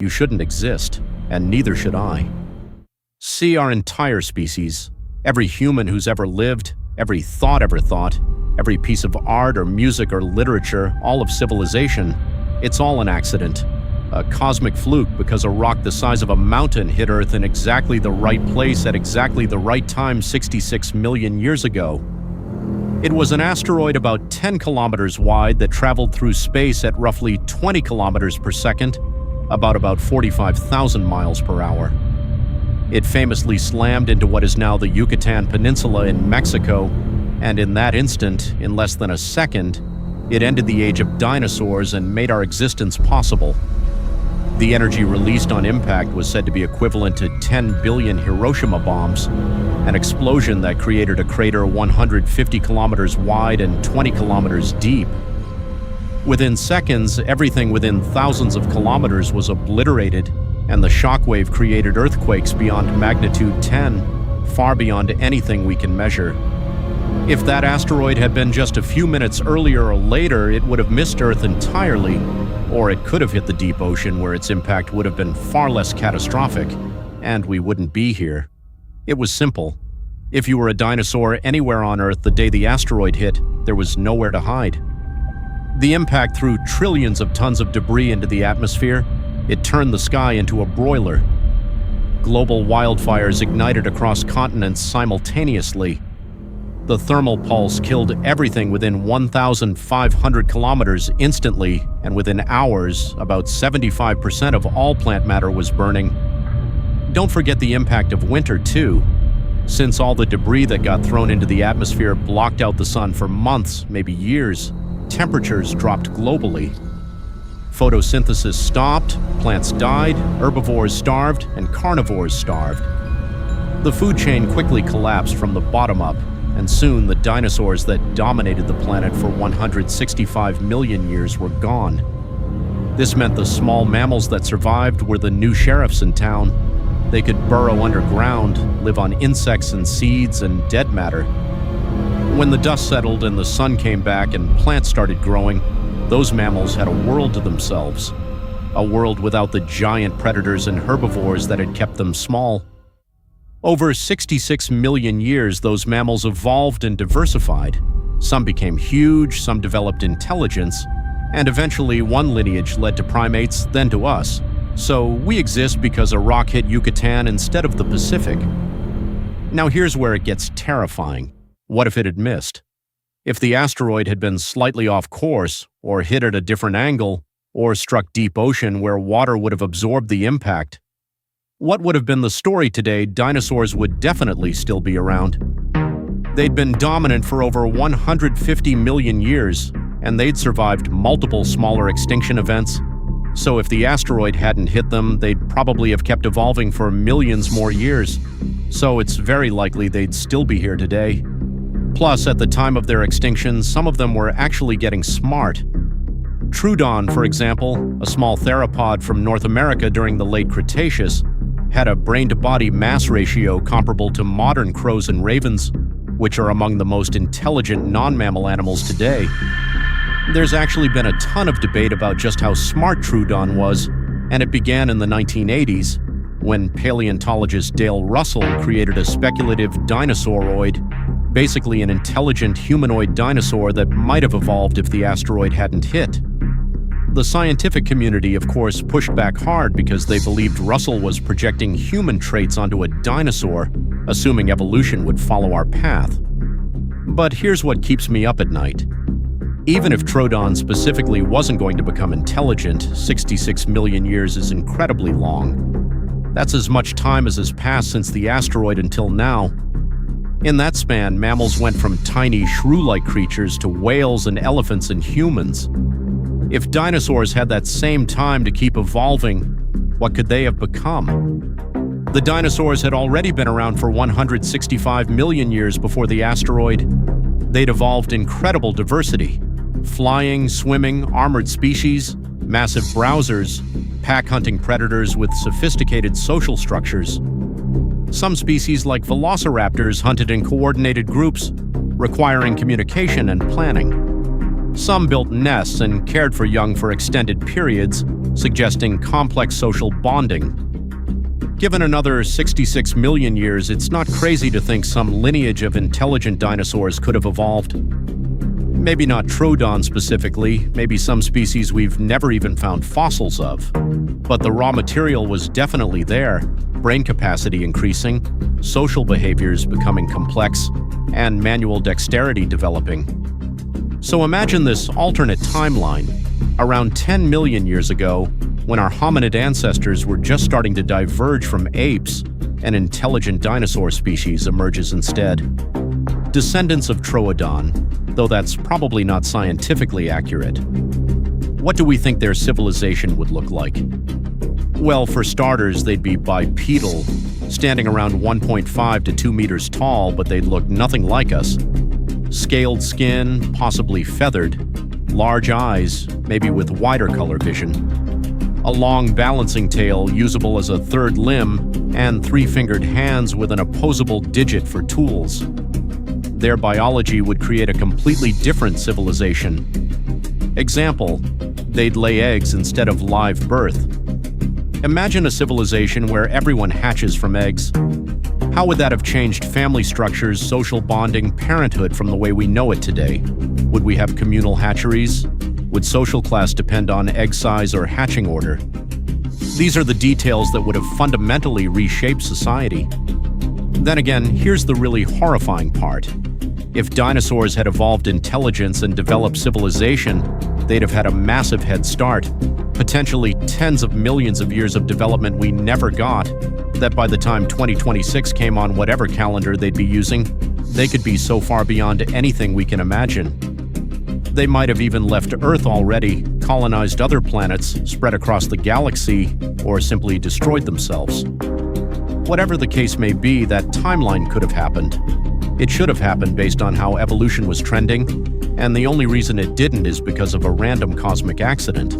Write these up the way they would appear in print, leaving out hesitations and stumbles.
you shouldn't exist, and neither should I. See, our entire species, every human who's ever lived, every thought ever thought, every piece of art or music or literature, all of civilization, it's all an accident. A cosmic fluke because a rock the size of a mountain hit Earth in exactly the right place at exactly the right time 66 million years ago. It was an asteroid about 10 kilometers wide that traveled through space at roughly 20 kilometers per second, about 45,000 miles per hour. It famously slammed into what is now the Yucatan Peninsula in Mexico, and in that instant, in less than a second, it ended the age of dinosaurs and made our existence possible. The energy released on impact was said to be equivalent to 10 billion Hiroshima bombs, an explosion that created a crater 150 kilometers wide and 20 kilometers deep. Within seconds, everything within thousands of kilometers was obliterated, and the shockwave created earthquakes beyond magnitude 10, far beyond anything we can measure. If that asteroid had been just a few minutes earlier or later, it would have missed Earth entirely, or it could have hit the deep ocean where its impact would have been far less catastrophic, and we wouldn't be here. It was simple. If you were a dinosaur anywhere on Earth the day the asteroid hit, there was nowhere to hide. The impact threw trillions of tons of debris into the atmosphere. It turned the sky into a broiler. Global wildfires ignited across continents simultaneously. The thermal pulse killed everything within 1,500 kilometers instantly, and within hours, about 75% of all plant matter was burning. Don't forget the impact of winter, too. Since all the debris that got thrown into the atmosphere blocked out the sun for months, maybe years, temperatures dropped globally. Photosynthesis stopped, plants died, herbivores starved, and carnivores starved. The food chain quickly collapsed from the bottom up, and soon the dinosaurs that dominated the planet for 165 million years were gone. This meant the small mammals that survived were the new sheriffs in town. They could burrow underground, live on insects and seeds and dead matter. When the dust settled and the sun came back and plants started growing, those mammals had a world to themselves. A world without the giant predators and herbivores that had kept them small. Over 66 million years, those mammals evolved and diversified. Some became huge, some developed intelligence, and eventually one lineage led to primates, then to us. So we exist because a rock hit Yucatan instead of the Pacific. Now here's where it gets terrifying. What if it had missed? If the asteroid had been slightly off course, or hit at a different angle, or struck deep ocean where water would have absorbed the impact, what would have been the story today? Dinosaurs would definitely still be around. They'd been dominant for over 150 million years, and they'd survived multiple smaller extinction events. So if the asteroid hadn't hit them, they'd probably have kept evolving for millions more years. So it's very likely they'd still be here today. Plus, at the time of their extinction, some of them were actually getting smart. Troodon, for example, a small theropod from North America during the late Cretaceous, had a brain-to-body mass ratio comparable to modern crows and ravens, which are among the most intelligent non-mammal animals today. There's actually been a ton of debate about just how smart Troodon was, and it began in the 1980s, when paleontologist Dale Russell created a speculative dinosauroid, basically an intelligent humanoid dinosaur that might have evolved if the asteroid hadn't hit. The scientific community, of course, pushed back hard because they believed Russell was projecting human traits onto a dinosaur, assuming evolution would follow our path. But here's what keeps me up at night. Even if Troodon specifically wasn't going to become intelligent, 66 million years is incredibly long. That's as much time as has passed since the asteroid until now. In that span, mammals went from tiny shrew-like creatures to whales and elephants and humans. If dinosaurs had that same time to keep evolving, what could they have become? The dinosaurs had already been around for 165 million years before the asteroid. They'd evolved incredible diversity: flying, swimming, armored species, massive browsers, pack-hunting predators with sophisticated social structures. Some species, like velociraptors, hunted in coordinated groups, requiring communication and planning. Some built nests and cared for young for extended periods, suggesting complex social bonding. Given another 66 million years, it's not crazy to think some lineage of intelligent dinosaurs could have evolved. Maybe not Troodon specifically, maybe some species we've never even found fossils of. But the raw material was definitely there, brain capacity increasing, social behaviors becoming complex, and manual dexterity developing. So imagine this alternate timeline. Around 10 million years ago, when our hominid ancestors were just starting to diverge from apes, an intelligent dinosaur species emerges instead. Descendants of Troodon, though that's probably not scientifically accurate. What do we think their civilization would look like? Well, for starters, they'd be bipedal, standing around 1.5 to 2 meters tall, but they'd look nothing like us. Scaled skin, possibly feathered, large eyes, maybe with wider color vision, a long balancing tail usable as a third limb, and three-fingered hands with an opposable digit for tools. Their biology would create a completely different civilization. Example, they'd lay eggs instead of live birth. Imagine a civilization where everyone hatches from eggs. How would that have changed family structures, social bonding, parenthood from the way we know it today? Would we have communal hatcheries? Would social class depend on egg size or hatching order? These are the details that would have fundamentally reshaped society. Then again, here's the really horrifying part. If dinosaurs had evolved intelligence and developed civilization, they'd have had a massive head start, potentially tens of millions of years of development we never got, that by the time 2026 came on whatever calendar they'd be using, they could be so far beyond anything we can imagine. They might have even left Earth already, colonized other planets, spread across the galaxy, or simply destroyed themselves. Whatever the case may be, that timeline could have happened. It should have happened based on how evolution was trending, and the only reason it didn't is because of a random cosmic accident.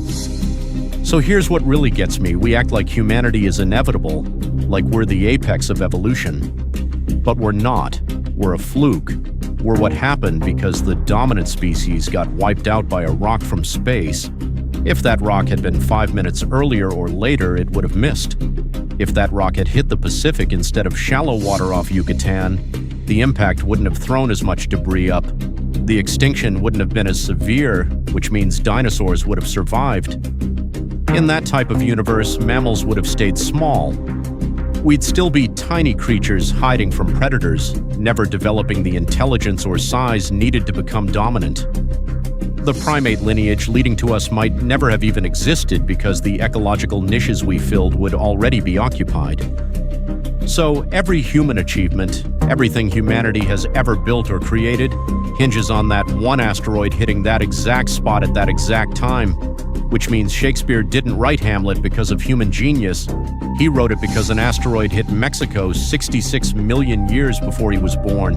So here's what really gets me. We act like humanity is inevitable, like we're the apex of evolution. But we're not. We're a fluke. We're what happened because the dominant species got wiped out by a rock from space. If that rock had been 5 minutes earlier or later, it would have missed. If that rock had hit the Pacific instead of shallow water off Yucatan, the impact wouldn't have thrown as much debris up. The extinction wouldn't have been as severe, which means dinosaurs would have survived. In that type of universe, mammals would have stayed small. We'd still be tiny creatures hiding from predators, never developing the intelligence or size needed to become dominant. The primate lineage leading to us might never have even existed because the ecological niches we filled would already be occupied. So every human achievement, everything humanity has ever built or created, hinges on that one asteroid hitting that exact spot at that exact time, which means Shakespeare didn't write Hamlet because of human genius. He wrote it because an asteroid hit Mexico 66 million years before he was born.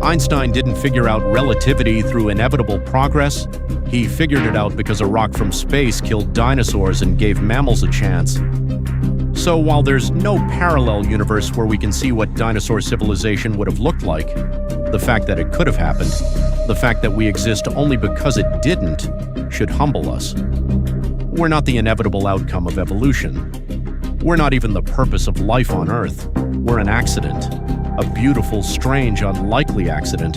Einstein didn't figure out relativity through inevitable progress. He figured it out because a rock from space killed dinosaurs and gave mammals a chance. So while there's no parallel universe where we can see what dinosaur civilization would have looked like, the fact that it could have happened, the fact that we exist only because it didn't, should humble us. We're not the inevitable outcome of evolution. We're not even the purpose of life on Earth. We're an accident, a beautiful, strange, unlikely accident.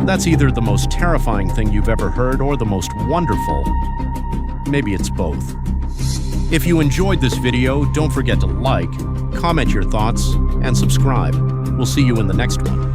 That's either the most terrifying thing you've ever heard or the most wonderful. Maybe it's both. If you enjoyed this video, don't forget to like, comment your thoughts, and subscribe. We'll see you in the next one.